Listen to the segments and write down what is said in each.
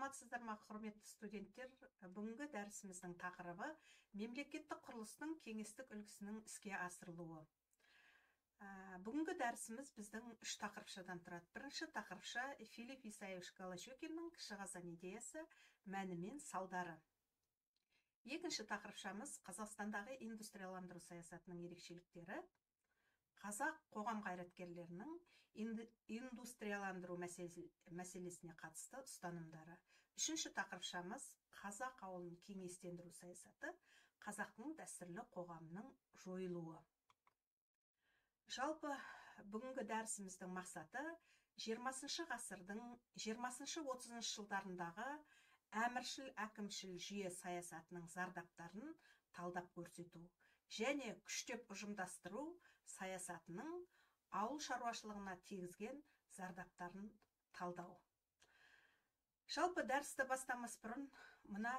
Саламатсыздар ма, құрметті студенттер? Бүгінгі дәрісіміздің тақырыбы мемлекеттік құрылыстың кеңестік үлгісінің іске асырылуы. Бүгінгі дәрісіміз біздің 3 тақырыпшадан тұрады. Бірінші тақырыпша Филипп Исаевич Голощекиннің кіші қазан идеясы, мәні мен салдары. Екінші тақырыпшамыз Қазақстандағы индустрияландыру саясатының ерекшеліктері, қазақ қоғам қайраткерлерінің индустрияландыру мәселесіне қатысты ұстанымдары. Үшінші тақырыпшамыз қазақ ауылын кеңестендіру саясаты, қазақтың дәстүрлі қоғамының жойылуы. Жалпы бүгінгі дәрісіміздің мақсаты 20 ғасырдың 20-30 жылдарындағы әміршіл әкімшіл жүйе саясатының зардаптарын талдап көрсету және күштеп ұжымдастыру саясатының ауыл шаруашылығына тигізген зардаптарын талдау. Жалпы дәрісті бастамас бұрын мына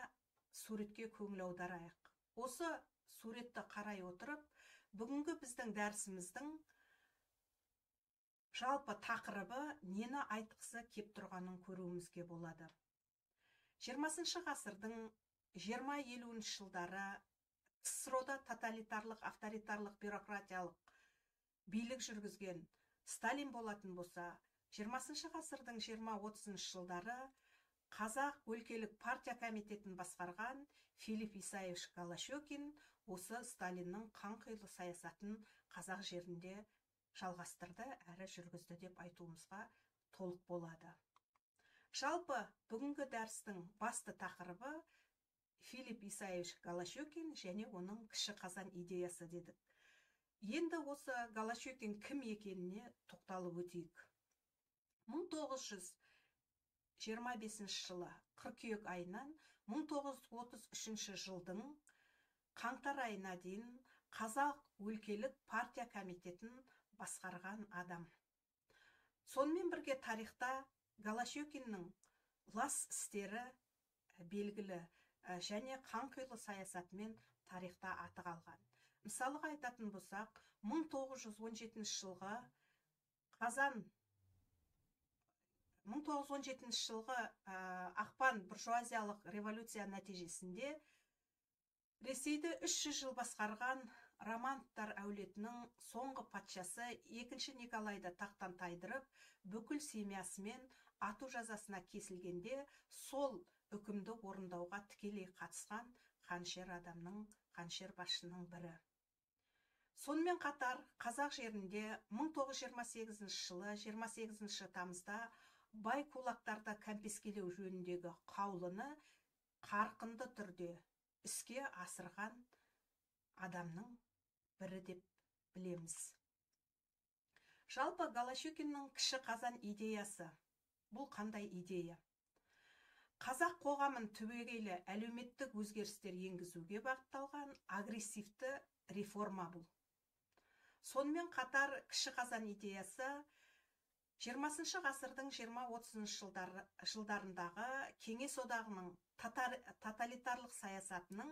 суретке көңіл аударайық. Осы суретті қарай отырып, бүгінгі біздің дәрісіміздің жалпы тақырыбы нені айтқысы кеп тұрғанын көруімізге болады. 20 ғасырдың 20-50 жылдары КСРО-да тоталитарлық, авторитарлық, бюрократиялық билік жүргізген Сталин болатын болса, 20 ғасырдың 20-30 жылдары Қазақ өлкелік партия комитетін басқарған Филипп Исаевич Голощекин осы Сталиннің қанқұйлы саясатын қазақ жерінде жалғастырды, әрі жүргізді деп айтуымызға толық болады. Жалпы бүгінгі дәрістің басты тақырыбы Филипп Исаевич Голощекин және оның кіші қазан идеясы дедік. Енді осы Голощекин кім екеніне тоқталып өтейік. 1925 жылы қыркүйек айынан 1933 жылдың қаңтар айына дейін Қазақ өлкелік партия комитетін басқарған адам. Сонымен бірге тарихта Голощекиннің лас істері белгілі және қанқұйлы саясатымен тарихта аты қалған. Мысалға айтатын болсақ, 1917 жылғы ақпан буржуазиялық революция нәтижесінде Ресейді 300 жыл басқарған Романовтар әулетінің соңғы патшасы 2 Николайды тақтан тайдырып, бүкіл семьясымен ату жазасына кесілгенде, сол үкімді орындауға тікелей қатысқан қанішер адамның, қанішер басшының бірі. Сонымен қатар қазақ жерінде 1928 жылы 28 тамызда бай кулактарды кәмпескелеу жөніндегі қаулыны қарқынды түрде іске асырған адамның бірі деп білеміз. Жалпы Голощекиннің кіші қазан идеясы бұл қандай идея? Қазақ қоғамын түбегейлі әлеуметтік өзгерістер енгізуге бағытталған агрессивті реформа бұл. Сонымен қатар кіші қазан идеясы 20 ғасырдың 20-30 жылдарындағы Кеңес одағының тоталитарлық саясатының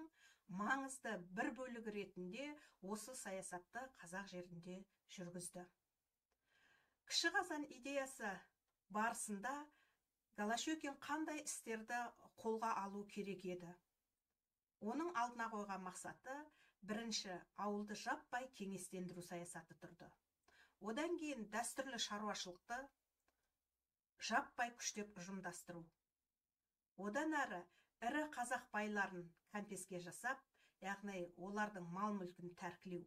маңызды бір бөлігі ретінде осы саясатты қазақ жерінде жүргізді. Кіші қазан идеясы барысында Голощекин қандай істерді қолға алу керек еді? Оның алдына қойған мақсаты бірінші ауылды жаппай кеңестендіру саясаты тұрды. Одан кейін дәстүрлі шаруашылықты жаппай күштеп ұжымдастыру. Одан әрі ірі қазақ байларын кәмпеске жасап, яғни олардың мал-мүлкін тәркілеу.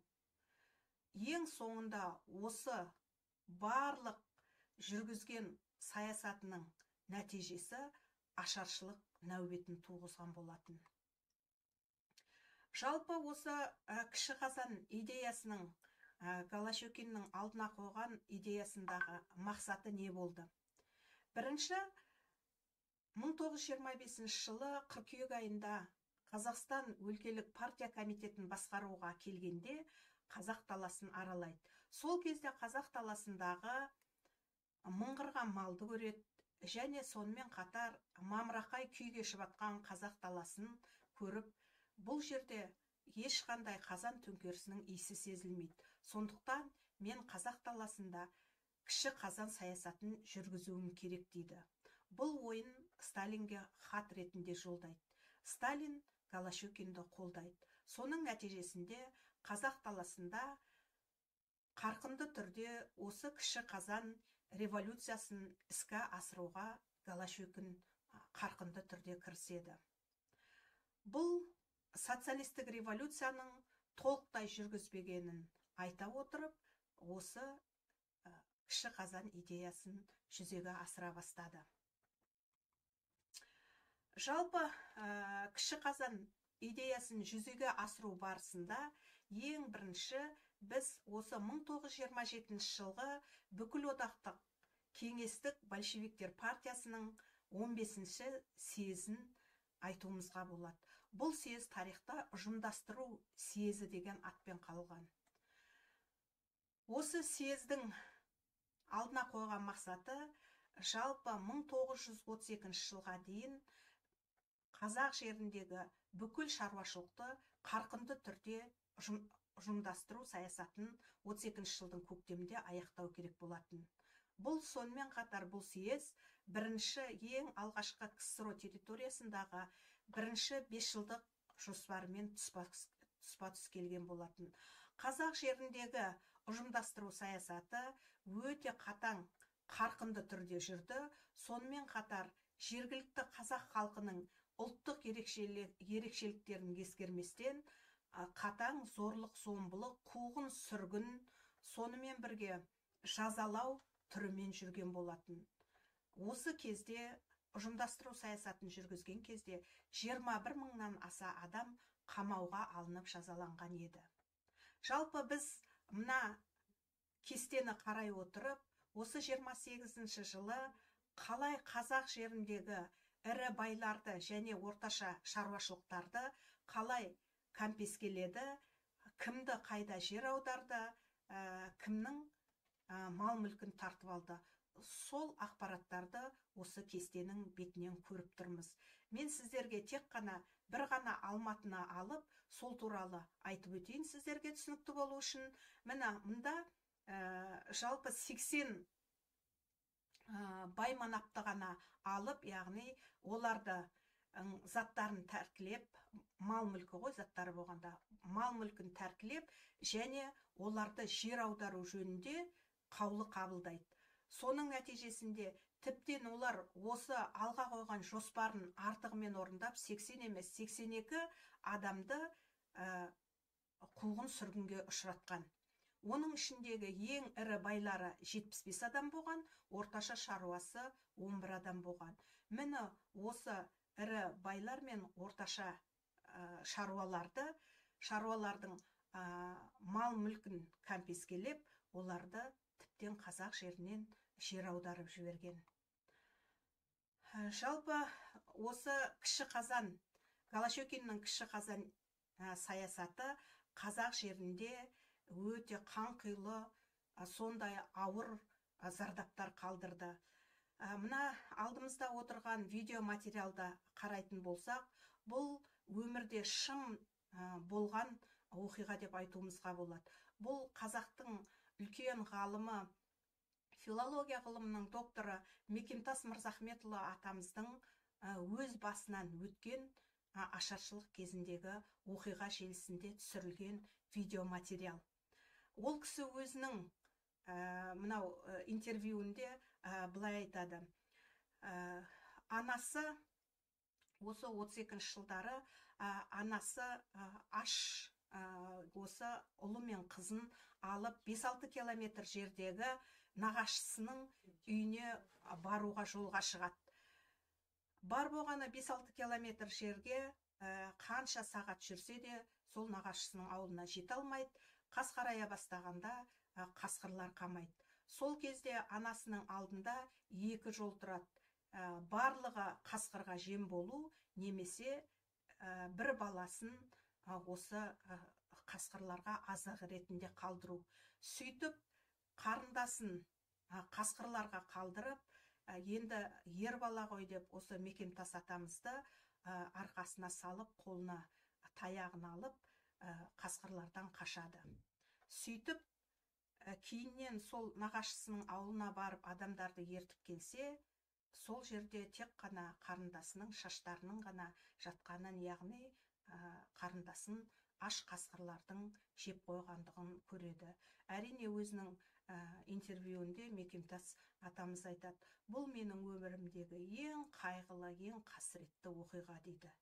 Ең соңында осы барлық жүргізген саясатының нәтижесі ашаршылық нәубетін туғызған болатын. Жалпы осы кіші қазан идеясының Голощекиннің алдына қойған идеясындағы мақсаты не болды? Бірінші, 1925 жылы қыркүйек айында Қазақстан өлкелік партия комитетін басқаруға келгенде қазақ даласын аралайды. Сол кезде қазақ даласындағы мыңғырған малды көреді және сонымен қатар мамырақай күй кешіп жатқан қазақ даласын көріп, бұл жерде ешқандай қазан төңкерісінің иісі сезілмейді. Сондықтан мен қазақ даласында кіші қазан саясатын жүргізуім керек дейді. Бұл ойын Сталинге хат ретінде жолдайды. Сталин Голощекинді қолдайды. Соның нәтижесінде қазақ даласында қарқынды түрде осы кіші қазан революциясын іске асыруға Голощекин қарқынды түрде кіріседі. Бұл социалистік революцияның толықтай жүргізбегенін айта отырып, осы кіші қазан идеясын жүзеге асыра бастады. Жалпы кіші қазан идеясын жүзеге асыру барысында ең бірінші біз осы 1927 жылғы бүкіл одақтық кеңестік большевиктер партиясының 15-ші съезін айтуымызға болады. Бұл съез тарихта ұжымдастыру съезі деген атпен қалған. Осы съездің алдына қойған мақсаты жалпы 1932 жылға дейін қазақ жеріндегі бүкіл шаруашылықты қарқынды түрде ұжымдастыру саясатын 32 жылдың көктемінде аяқтау керек болатын. Бұл сонымен қатар бұл съез бірінші ең алғашқы КСРО территориясындағы бірінші 5 жылдық жоспарымен тұспа-тұс келген болатын. Қазақ жеріндегі ұжымдастыру саясаты өте қатаң қарқынды түрде жүрді. Сонымен қатар жергілікті қазақ халқының ұлттық ерекшеліктерін ескерместен қатаң зорлық зомбылық, қуғын сүргін, сонымен бірге жазалау түрімен жүрген болатын. Осы кезде ұжымдастыру саясатын жүргізген кезде 21 мыңнан аса адам қамауға алынып жазаланған еді. Жалпы біз мына кестені қарай отырып, осы 28-ші жылы қалай қазақ жеріндегі ірі байларды және орташа шаруашылықтарды қалай кәмпескеледі, кімді қайда жер аударды, кімнің мал мүлкін тартып алды. Сол ақпараттарды осы кестенің бетінен көріп тұрмыз. Мен сіздерге тек қана бір ғана алматыны алып, сол туралы айтып өтейін сіздерге түсінікті болу үшін. Мұнда жалпы 80 бай манапты ғана алып, яғни оларды заттарын тәркілеп, мал мүлкі ғой заттары болғанда, мал мүлкін тәркілеп және оларды жер аудару жөнінде қаулы қабылдайды. Соның нәтижесінде тіптен олар осы алға қойған жоспарын артығымен орындап 80 емес 82 адамды қуғын сүргінге ұшыратқан. Оның ішіндегі ең ірі байлары 75 адам болған, орташа шаруасы 11 адам болған. Міне осы ірі байлар мен орташа шаруалардың мал мүлкін кәмпескелеп, оларды тіптен қазақ жерінен жер аударып жіберген. Жалпы осы кіші қазан, Голощекиннің кіші қазан саясаты қазақ жерінде өте қанқұйлы, сондай ауыр зардаптар қалдырды. Мына алдымызда отырған видео материалда қарайтын болсақ, бұл өмірде шын болған оқиға деп айтуымызға болады. Бұл қазақтың үлкен ғалымы, филология ғылымының докторы Мекемтас Мырзахметұлы атамыздың өз басынан өткен ашаршылық кезіндегі оқиға желісінде түсірілген видео материал. Ол кісі өзінің мынау интервьюінде былай айтады. Анасы осы 32 жылдары анасы аш осы ұлы мен қызын алып 5-6 километр жердегі нағашысының үйіне баруға жолға шығады. Бар болғаны 5-6 километр жерге қанша сағат жүрсе де сол нағашысының ауылына жете алмайды. Қасқарая бастағанда қасқырлар қамайды. Сол кезде анасының алдында екі жол тұрады. Барлығы қасқырға жем болу, немесе бір баласын осы қасқырларға азық ретінде қалдыру. Сөйтіп қарындасын қасқырларға қалдырып, енді ер бала ғой деп осы Мекемтас атамызды арқасына салып, қолына таяғын алып, қасқырлардан қашады. Сөйтіп кейіннен сол нағашысының ауылына барып адамдарды ертіп келсе, сол жерде тек қана қарындасының шаштарының ғана жатқанын, яғни қарындасын аш қасқырлардың жеп қойғандығын көреді. Әрине өзінің интервьюінде Мекемтас атамыз айтады, бұл менің өмірімдегі ең қайғылы, ең қасіретті оқиға дейді.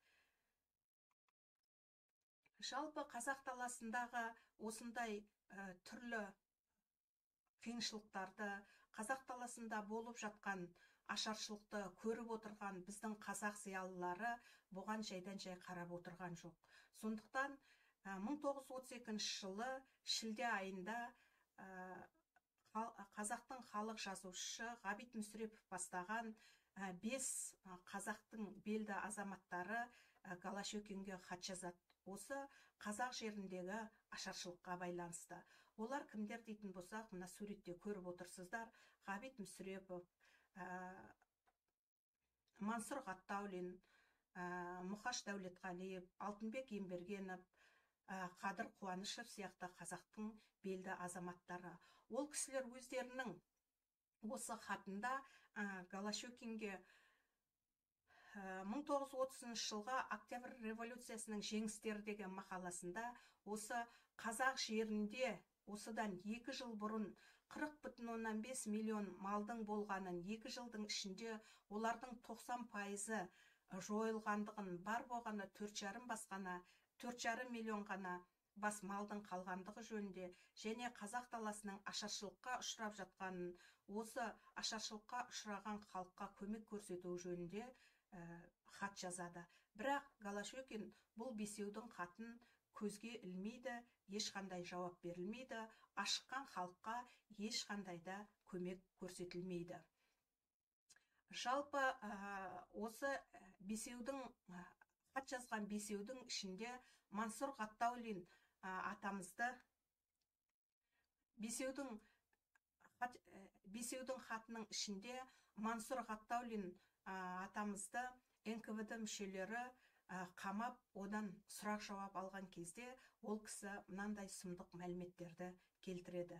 Жалпы қазақ даласындағы осындай түрлі қиыншылықтарды, қазақ даласында болып жатқан ашаршылықты көріп отырған біздің қазақ зиялылары бұған жайдан жай қарап отырған жоқ. Сондықтан 1932 жылы шілде айында қазақтың халық жазушысы Ғабит Мүсірепов бастаған 5 қазақтың белді азаматтары Голощекинге хат жазады. Осы қазақ жеріндегі ашаршылыққа байланысты. Олар кімдер дейтін болсақ, мына суретте көріп отырсыздар. Ғабит Мүсірепов, Мансұр Ғаттаулин, Мұқаш Дәулетқалиев, Алтынбек Ембергенов, Қадыр Қуанышев сияқты қазақтың белді азаматтары. Ол кісілер өздерінің осы хатында Голощекинге 1930 жылға Октябрь революциясының жеңістері деген мақаласында осы қазақ жерінде осыдан 2 жыл бұрын 40,5 миллион малдың болғанын, 2 жылдың ішінде олардың 90% жойылғандығын, бар болғаны 4,5 миллион ғана бас малдың қалғандығы жөнінде, және қазақ даласының ашаршылыққа ұшырап жатқанын, осы ашаршылыққа ұшыраған халыққа көмек көрсету жөнінде хат жазады. Бірақ Голощекин бұл бесеудің хатын көзге ілмейді, ешқандай жауап берілмейді, ашыққан халыққа ешқандай да көмек көрсетілмейді. Жалпы осы бесеудің, хат жазған бесеудің ішінде Мансұр Ғаттаулин атамызды, бесеудің хатының ішінде Мансұр Ғаттаулин атамызды НКВД мүшелері қамап, одан сұрақ жауап алған кезде ол кісі мынандай сұмдық мәліметтерді келтіреді.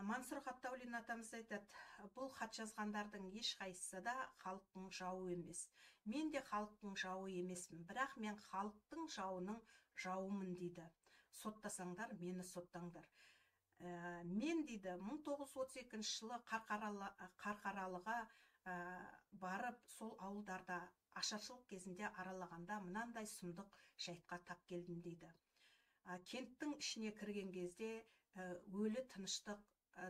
Мансұр Ғаттаулин атамыз айтады, бұл хат жазғандардың ешқайсысы да халықтың жауы емес. Мен де халықтың жауы емеспін, бірақ мен халықтың жауының жауымын дейді. Соттасаңдар, мені соттаңдар. Мен дейді 1932 жылы Қарқаралыға барып, сол ауылдарда ашаршылық кезінде аралағанда мынандай сұмдық жайтқа тап келдім дейді. Кенттің ішіне кірген кезде өлі тыныштық,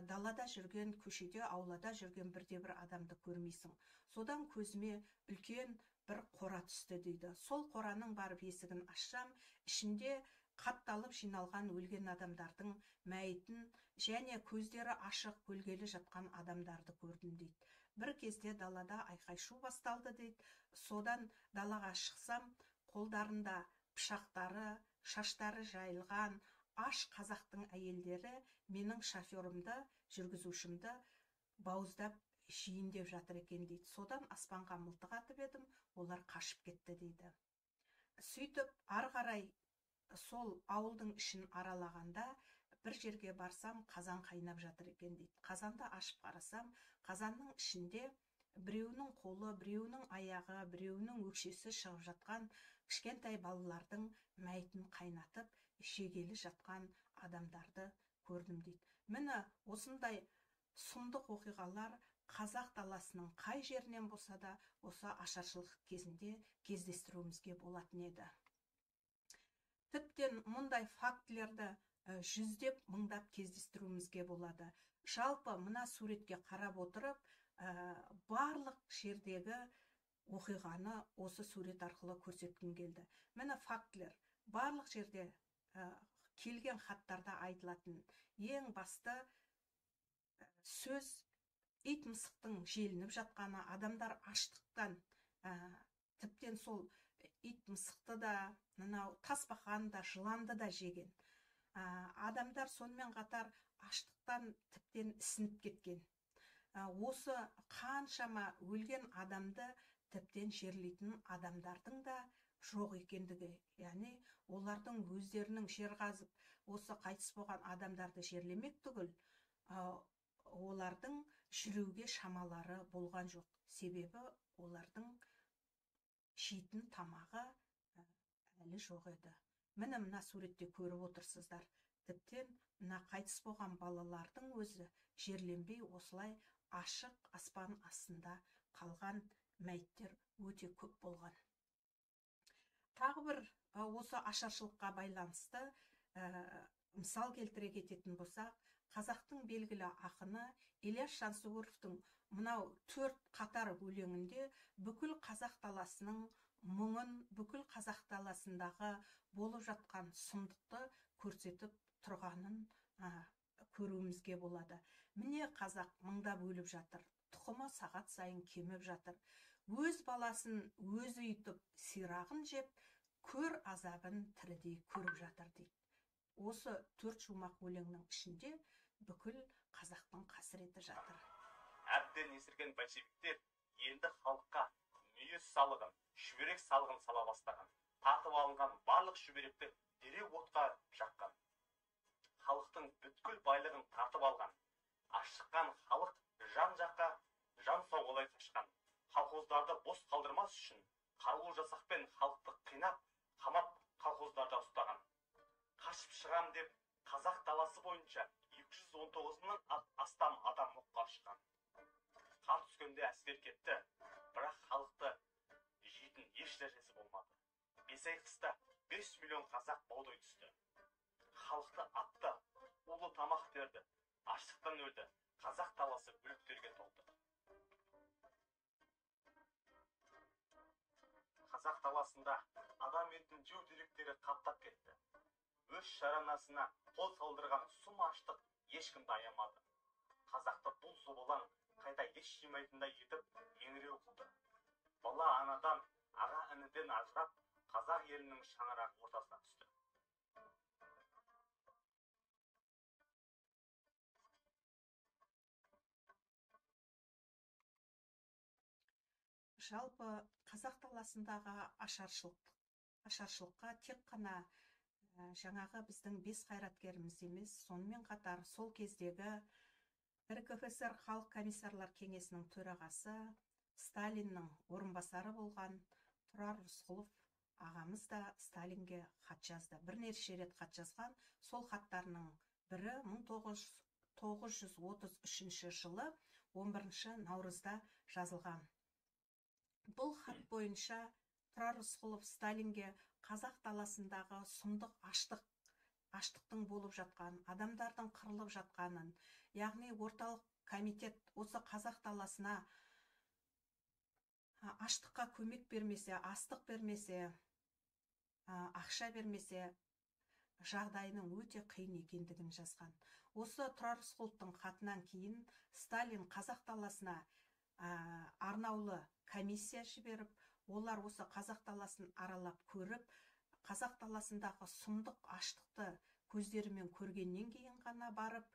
далада жүрген, көшеде, аулада жүрген бірде-бір адамды көрмейсің. Содан көзіме үлкен бір қора түсті дейді. Сол қораның барып есігін ашсам, ішінде қатталып жиналған өлген адамдардың мәйітін және көздері ашық өлгелі жатқан адамдарды көрдім дейді. Бір кезде далада айқай-шу басталды дейді. Содан далаға шықсам, қолдарында пышақтары, шаштары жайылған аш қазақтың әйелдері менің шоферімді, жүргізушімді бауыздап жейін деп жатыр екен дейді. Содан аспанға мылтық атып едім, олар қашып кетті дейді. Сөйтіп, ары қарай сол ауылдың ішін аралағанда, бір жерге барсам, қазан қайнап жатыр екен дейді. Қазанды ашып қарасам, қазанның ішінде біреуінің қолы, біреуінің аяғы, біреуінің өкшесі шығып жатқан кішкентай балалардың мәйітін қайнатып, шегелі жатқан адамдарды көрдім дейді. Міне осындай сұмдық оқиғалар қазақ даласының қай жерінен болса да осы ашаршылық кезінде кездестіруімізге болатын еді. Тіптен мұндай фактілерді жүздеп, мыңдап кездестіруімізге болады. Жалпы мына суретке қарап отырып, барлық жердегі оқиғаны осы сурет арқылы көрсеткім келді. Міне фактілер, барлық жерде келген хаттарда айтылатын ең басты сөз ит мысықтың желініп жатқаны, адамдар аштықтан, тіптен сол ит мысықты да, тасбақан да, жыланды да жеген. Адамдар сонымен қатар аштықтан тіптен ісініп кеткен. Осы қаншама өлген адамды тіптен жерлейтін адамдардың да жоқ екендігі, яғни олардың өздерінің жер қазып, осы қайтыс болған адамдарды жерлемек түгіл, олардың жүруге шамалары болған жоқ. Себебі олардың жейтін тамағы әлі жоқ еді. Міне мына суретте көріп отырсыздар. Тіптен мына қайтыс болған балалардың өзі жерленбей осылай ашық аспан астында қалған мәйіттер өте көп болған. Тағы бір осы ашаршылыққа байланысты мысал келтіре кететін болсақ, қазақтың белгілі ақыны Ілияс Жансүгіровтің мынау 4 қатар өлеңінде бүкіл қазақ даласының мұңын, бүкіл қазақ даласындағы болып жатқан сұмдықты көрсетіп тұрғанын көруімізге болады. Міне қазақ мыңдап өліп жатыр, тұқымы сағат сайын кеміп жатыр. Өз баласын өзі үйтіп, сирағын жеп, көр азабын тірідей көріп жатыр дейді. Осы 4 шумақ өлеңнің ішінде бүкіл қазақтың қасіреті жатыр. Әбден есірген большевиктер енді халыққа мүйіз салығын, шүберек салығын сала бастаған. Тартып алынған барлық шүберекті дереу отқа жаққан. Халықтың бүткіл байлығын тартып алған. Ашыққан халық жан-жаққа жан сауғалай қашқан. Колхоздарды бос қалдырмас үшін қарулы жасақпен халықты қинап, қамап колхоздарда ұстаған. Қашып шығам деп қазақ даласы бойынша 219-нан астам адам оққа ұшқан. Қар түскенде әскер кетті, бірақ халықты жейтін еш нәрсесі болмады. 5 ай қыста 5 миллион қазақ баудай түсті. Халықты атты, улы тамақ берді, аштықтан өлді. Қазақ даласы бүліктерге толды. Қазақ даласында адам етін жеу деректері қаптап кетті. Өз шаранасына қол салдырған сұм аштық ешкімді аямады. Қазақты бұл зобалаң қайта еш жемайтындай етіп еңіреу қылды. Бала анадан, аға ініден ажырап, қазақ елінің шаңырағы ортасына түсті. Жалпы қазақ даласындағы ашаршылыққа тек қана жаңағы біздің 5 қайраткеріміз емес, сонымен қатар сол кездегі РКФСР Халық комиссарлар кеңесінің төрағасы, Сталиннің орынбасары болған Тұрар Рысқұлов ағамыз да Сталинге хат жазды. Бірнеше рет хат жазған. Сол хаттарының бірі 1933 жылы 11 наурызда жазылған. Бұл хат бойынша Тұрар Рысқұлов Сталинге қазақ даласындағы сұмдық аштықтың болып жатқан, адамдардың қырылып жатқанын, яғни орталық комитет осы қазақ даласына аштыққа көмек бермесе, астық бермесе, ақша бермесе, жағдайының өте қиын екендігін жазған. Осы Тұрар Рысқұловтың хатынан кейін Сталин қазақ даласына арнаулы комиссия жіберіп, олар осы қазақ даласын аралап көріп, қазақ даласындағы сұмдық аштықты көздерімен көргеннен кейін ғана барып,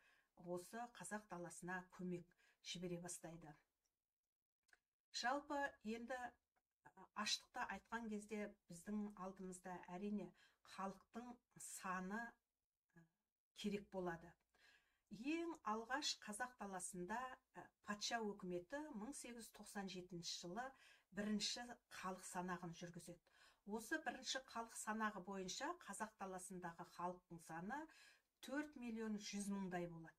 осы қазақ даласына көмек жібере бастайды. Жалпы енді аштықты айтқан кезде біздің алдымызда әрине халықтың саны керек болады. Ең алғаш қазақ даласында патша өкіметі 1897 жылы бірінші халық санағын жүргізеді. Осы бірінші халық санағы бойынша қазақ даласындағы халықтың саны 4 миллион 100 мыңдай болады.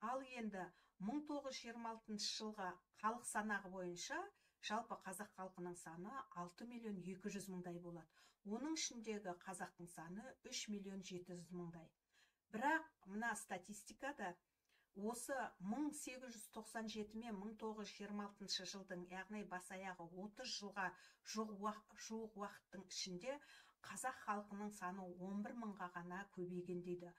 Ал енді 1926 жылғы халық санағы бойынша жалпы қазақ халқының саны 6 миллион 200 мыңдай болады. Оның ішіндегі қазақтың саны 3 миллион 700 мыңдай. Бірақ мына статистикада осы 1897 мен 1926 жылдың, яғни бас аяғы 30 жылға жуық уақыттың ішінде қазақ халқының саны 11 мыңға ғана көбейген дейді.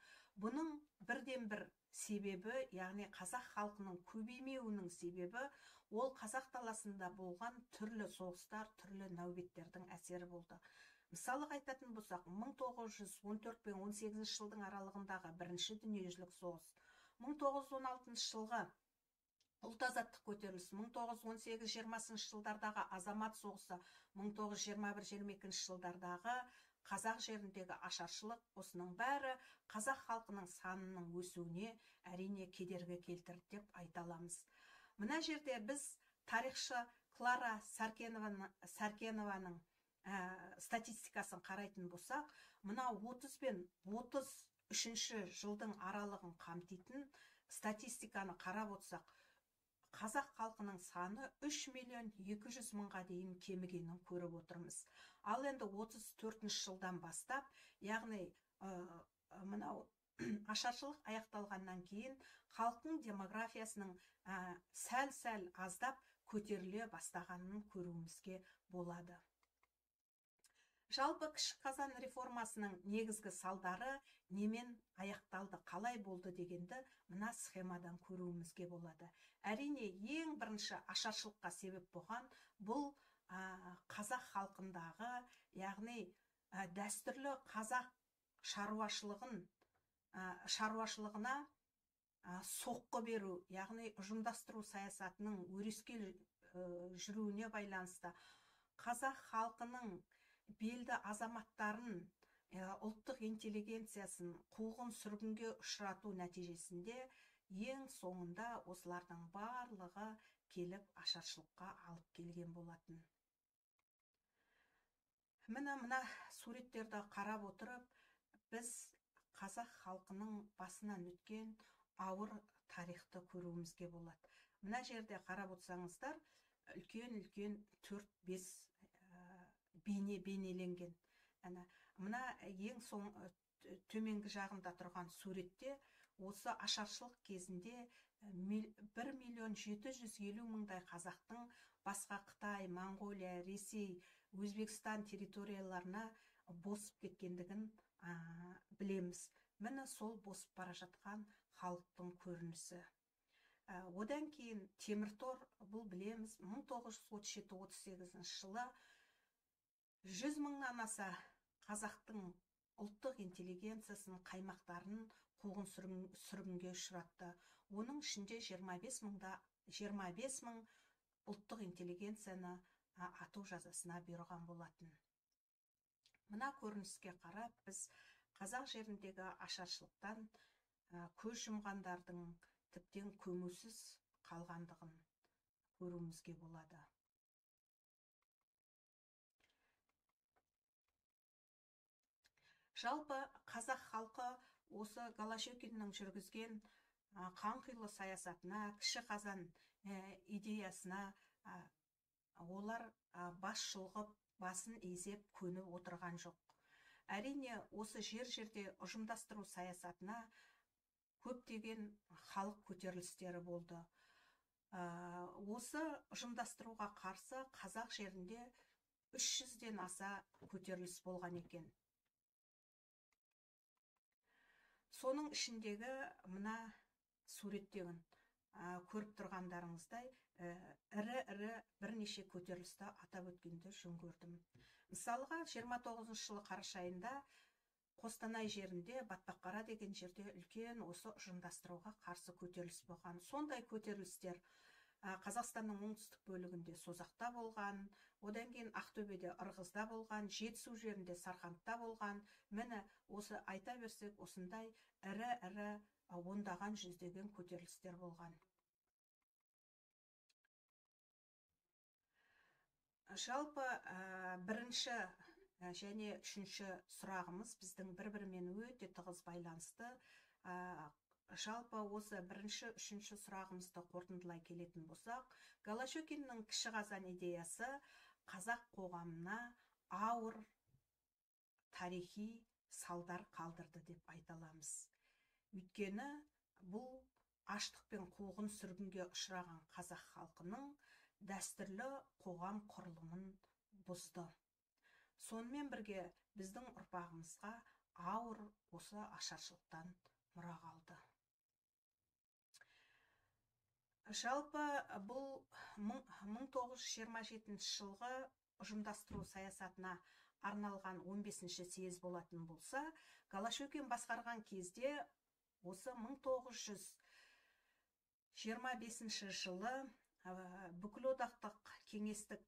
Бұның бірден бір себебі, яғни қазақ халқының көбеймеуінің себебі, ол қазақ даласында болған түрлі соғыстар, түрлі нәубеттердің әсері болды. Мысалы айтатын болсақ, 1914 пен 18 жылдың аралығындағы бірінші дүниежүзілік соғыс, 1916 жылғы ұлт-азаттық көтеріліс, 1918-20 жылдардағы азамат соғысы, 1921-22 жылдардағы қазақ жеріндегі ашаршылық, осының бәрі қазақ халқының санының өсуіне әрине кедергі келтірді деп айта аламыз. Мына жерде біз тарихшы Клара Сәркенованың статистикасын қарайтын болсақ, мына 30 пен 33 жылдың аралығын қамтитын статистиканы қарап отырсақ, қазақ халқының саны 3 миллион 200 мыңға дейін кемігенін көріп отырмыз. Ал енді 34 жылдан бастап, яғни мынау ашаршылық аяқталғаннан кейін халықтың демографиясының сәл-сәл аздап көтеріле бастағанын көруімізге болады. Жалпы кіші қазан реформасының негізгі салдары немен аяқталды, қалай болды дегенді мына схемадан көруімізге болады. Әрине, ең бірінші ашаршылыққа себеп болған бұл қазақ халқындағы, яғни дәстүрлі қазақ шаруашылығына соққы беру, яғни ұжымдастыру саясатының өрескел жүруіне байланысты қазақ халқының белді азаматтарын, ұлттық интеллигенциясын қуғын сүргінге ұшырату нәтижесінде ең соңында осылардың барлығы келіп ашаршылыққа алып келген болатын. Мына суреттерді қарап отырып, біз қазақ халқының басынан өткен ауыр тарихты көруімізге болады. Мына жерде қарап отырсаңыздар, үлкен-үлкен 4-5 бейнеленген. Мына ең төменгі жағында тұрған суретте осы ашаршылық кезінде 1 миллион 750 мыңдай қазақтың басқа Қытай, Моңғолия, Ресей, Өзбекстан территорияларына босып кеткендігін білеміз. Міне сол босып бара жатқан халықтың көрінісі. Одан кейін Теміртор, бұл білеміз, 1937-38 жылы 100 мыңнан аса қазақтың ұлттық интеллигенциясын, қаймақтарын қуғын сүргінге ұшыратты. Оның ішінде 25 мың ұлттық интеллигенцияны ату жазасына бұйырған болатын. Мына көрініске қарап, біз қазақ жеріндегі ашаршылықтан көз жұмғандардың тіптен көмусіз қалғандығын көруімізге болады. Жалпы қазақ халқы осы Голощекиннің жүргізген қанқұйлы саясатына, кіші қазан идеясына олар бас шұлғып, басын изеп көніп отырған жоқ. Әрине, осы жер-жерде ұжымдастыру саясатына көптеген халық көтерілістері болды. Осы ұжымдастыруға қарсы қазақ жерінде 300-ден аса көтеріліс болған екен. Соның ішіндегі мына суреттегін көріп тұрғандарыңыздай ірі бірнеше көтерілісті атап өткенді жөн көрдім. Мысалға, 29 жылы қараша айында Қостанай жерінде, Батпаққара деген жерде үлкен осы ұжымдастыруға қарсы көтеріліс болған. Сондай көтерілістер Қазақстанның оңтүстік бөлігінде Созақта болған, одан кейін Ақтөбеде, Ырғызда болған, Жетісу жерінде Сарқандта болған. Міне осы айта берсек, осындай ірі ондаған жүздеген көтерілістер болған. Жалпы бірінші және үшінші сұрағымыз біздің бір-бірімен өте тығыз байланысты. Жалпы осы бірінші, үшінші сұрағымызды қорытындылай келетін болсақ, Голощекиннің кіші қазан идеясы қазақ қоғамына ауыр тарихи салдар қалдырды деп айта аламыз. Өйткені бұл аштық пен қуғын сүргінге ұшыраған қазақ халқының дәстүрлі қоғам құрылымын бұзды. Сонымен бірге біздің ұрпағымызға ауыр осы ашаршылықтан мұра қалды. Жалпы бұл 1927 жылғы ұжымдастыру саясатына арналған 15-ші съезд болатын болса, Голощекин басқарған кезде осы 1925 жылы бүкілодақтық кеңестік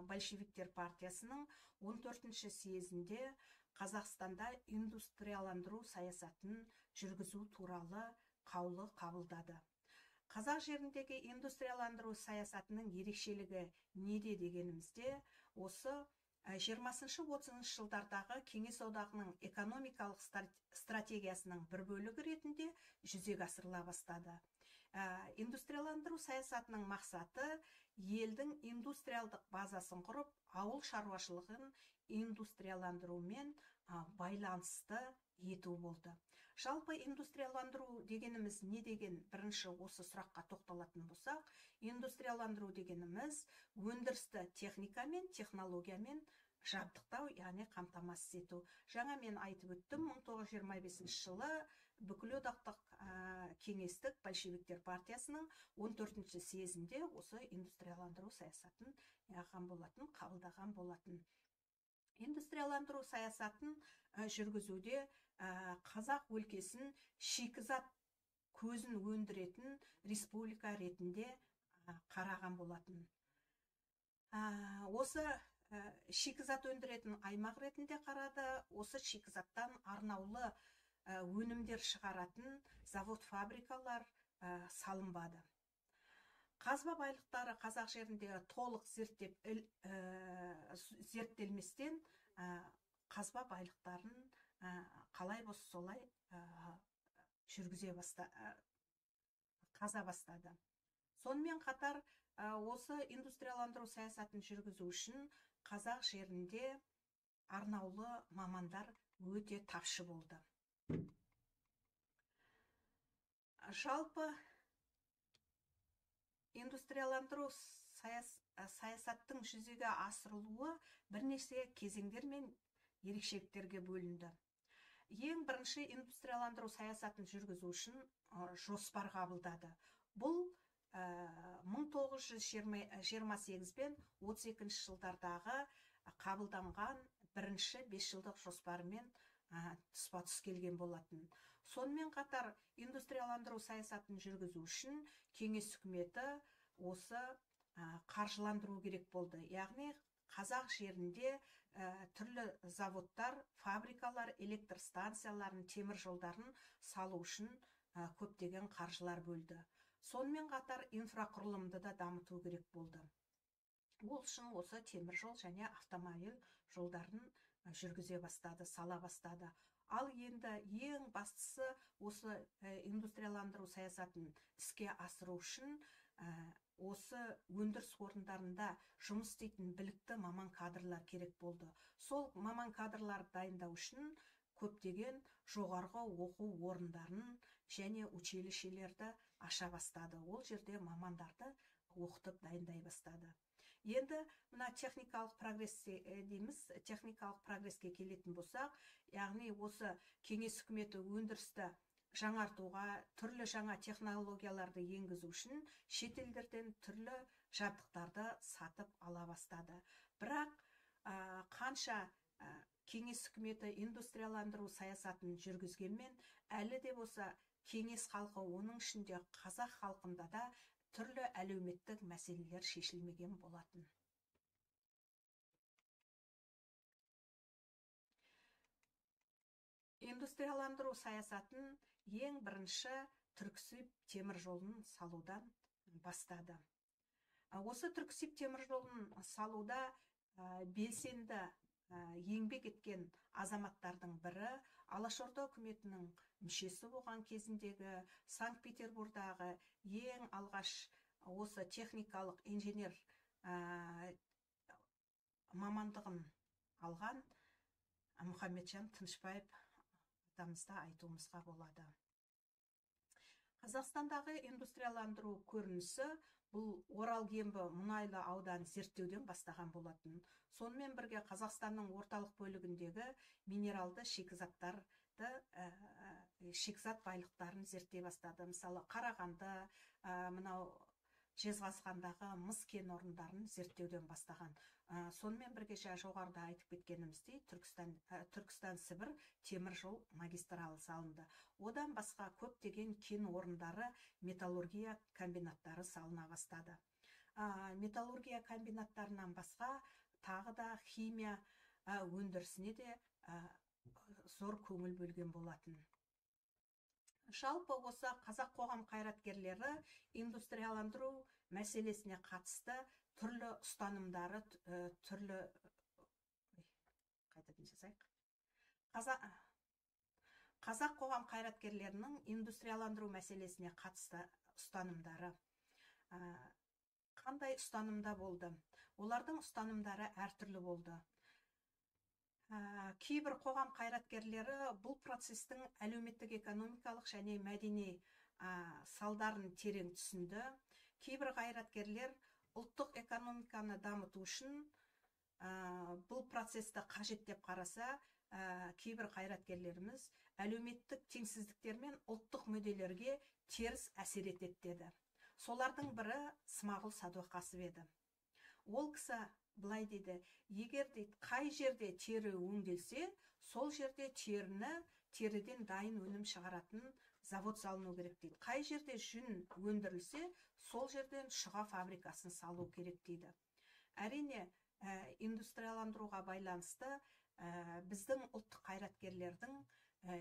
большевиктер партиясының 14-ші съезінде Қазақстанда индустрияландыру саясатын жүргізу туралы қаулы қабылдады. Қазақ жеріндегі индустрияландыру саясатының ерекшелігі неде дегенімізде, осы 20-30 жылдардағы Кеңес одағының экономикалық стратегиясының бір бөлігі ретінде жүзеге асырыла бастады. Индустрияландыру саясатының мақсаты елдің индустриалдық базасын құрып, ауыл шаруашылығын индустрияландырумен байланысты ету болды. Жалпы индустрияландыру дегеніміз не деген бірінші осы сұраққа тоқталатын болсақ, индустрияландыру дегеніміз өндірісті техникамен, технологиямен жабдықтау, яғни қамтамасыз ету. Жаңа мен айтып өттім, 1925 жылы бүкілодақтық кеңестік большевиктер партиясының 14-ші съезінде осы индустрияландыру саясатын қабылдаған болатын. Индустрияландыру саясатын жүргізуде қазақ өлкесін шикізат көзін өндіретін республика ретінде қараған болатын. Осы шикізат өндіретін аймақ ретінде қарады. Осы шикізаттан арнаулы өнімдер шығаратын завод-фабрикалар салынбады. Қазба байлықтары қазақ жерінде толық зерттелместен қазба байлықтарын қалай болса солай қаза бастады. Сонымен қатар осы индустрияландыру саясатын жүргізу үшін қазақ жерінде арнаулы мамандар өте тапшы болды. Жалпы индустрияландыру саясаттың жүзеге асырылуы бірнеше кезеңдер мен ерекшеліктерге бөлінді. Ең бірінші индустрияландыру саясатын жүргізу үшін жоспар қабылдады. Бұл 1928 пен 32 жылдардағы қабылданған бірінші 5 жылдық жоспарымен тұспа-тұс келген болатын. Сонымен қатар индустрияландыру саясатын жүргізу үшін кеңес үкіметі осы қаржыландыру керек болды. Яғни қазақ жерінде түрлі заводтар, фабрикалар, электр станцияларын, темір жолдарын салу үшін көптеген қаржылар бөлді. Сонымен қатар инфрақұрылымды да дамыту керек болды. Ол үшін осы темір жол және автомобиль жолдарын жүргізе бастады, сала бастады. Ал енді ең бастысы осы индустрияландыру саясатын іске асыру үшін осы өндіріс орындарында жұмыс істейтін білікті маман кадрлар керек болды. Сол маман кадрлар дайындау үшін көптеген жоғарғы оқу орындарын және училищелерді аша бастады. Ол жерде мамандарды оқытып дайындай бастады. Енді мына техникалық прогресске келетін болсақ, яғни осы кеңес үкіметі өндірісті жаңартуға, түрлі жаңа технологияларды енгізу үшін шетелдерден түрлі жабдықтарды сатып ала бастады. Бірақ қанша кеңес үкіметі индустрияландыру саясатын жүргізгенмен, әлі де болса кеңес халқы, оның ішінде қазақ халқында да түрлі әлеуметтік мәселелер шешілмеген болатын. Индустрияландыру саясатын ең бірінші Түрксіб темір жолын салудан бастады. Осы Түрксіб темір жолын салуда белсенді еңбек еткен азаматтардың бірі Алашорда үкіметінің мүшесі болған кезіндегі Санкт-Петербургдағы ең алғаш осы техникалық инженер мамандығын алған Мұхамеджан Тынышпаев атамызды айтуымызға болады. Қазақстандағы индустрияландыру көрінісі бұл Орал-Кембі мұнайлы аудан зерттеуден бастаған болатын. Сонымен бірге Қазақстанның орталық бөлігіндегі минералды шикізат байлықтарын зерттей бастады. Мысалы, Қарағанды, мынау Жезқазғандағы мыс кен орындарын зерттеуден бастаған. Сонымен бірге жоғарыда айтып кеткеніміздей Түркістан-Сібір темір жол магистралы салынды. Одан басқа көптеген кен орындары, металлургия комбинаттары салына бастады. металлургия комбинаттарынан басқа тағы да химия өндірісіне де зор көңіл бөлген болатын. Жалпы осы қазақ қоғам қайраткерлері индустрияландыру мәселесіне қатысты түрлі ұстанымдары, түрлі қайтадан жасайық. Қазақ қоғам қайраткерлерінің индустрияландыру мәселесіне қатысты ұстанымдары қандай ұстанымда болды? Олардың ұстанымдары әртүрлі болды. Кейбір қоғам қайраткерлері бұл процестің әлеуметтік экономикалық және мәдени салдарын терең түсінді. Кейбір қайраткерлер ұлттық экономиканы дамыту үшін бұл процесті қажет деп қараса, кейбір қайраткерлеріміз әлеуметтік теңсіздіктер мен ұлттық мүдделерге теріс әсер етеді деді. Солардың бірі Смағұл Садуақасов еді. Ол кісі былай дейді: егер дейді, қай жерде тері өңделсе, сол жерде теріден дайын өнім шығаратын завод салыну керек дейді. Қай жерде жүн өндірілсе, сол жерден шұға фабрикасын салу керек дейді. Әрине, индустрияландыруға байланысты біздің ұлттық қайраткерлердің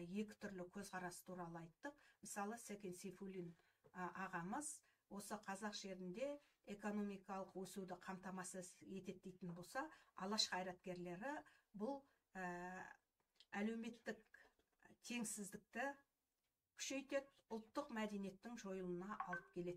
екі түрлі көзқарас туралы айттық. Мысалы, Сәкен Сейфуллин ағамыз осы қазақ жерінде экономикалық өсуді қамтамасыз етеді дейтін болса, алаш қайраткерлері бұл әлеуметтік теңсіздікті күшейтеді, ұлттық мәдениеттің жойылуына алып келеді.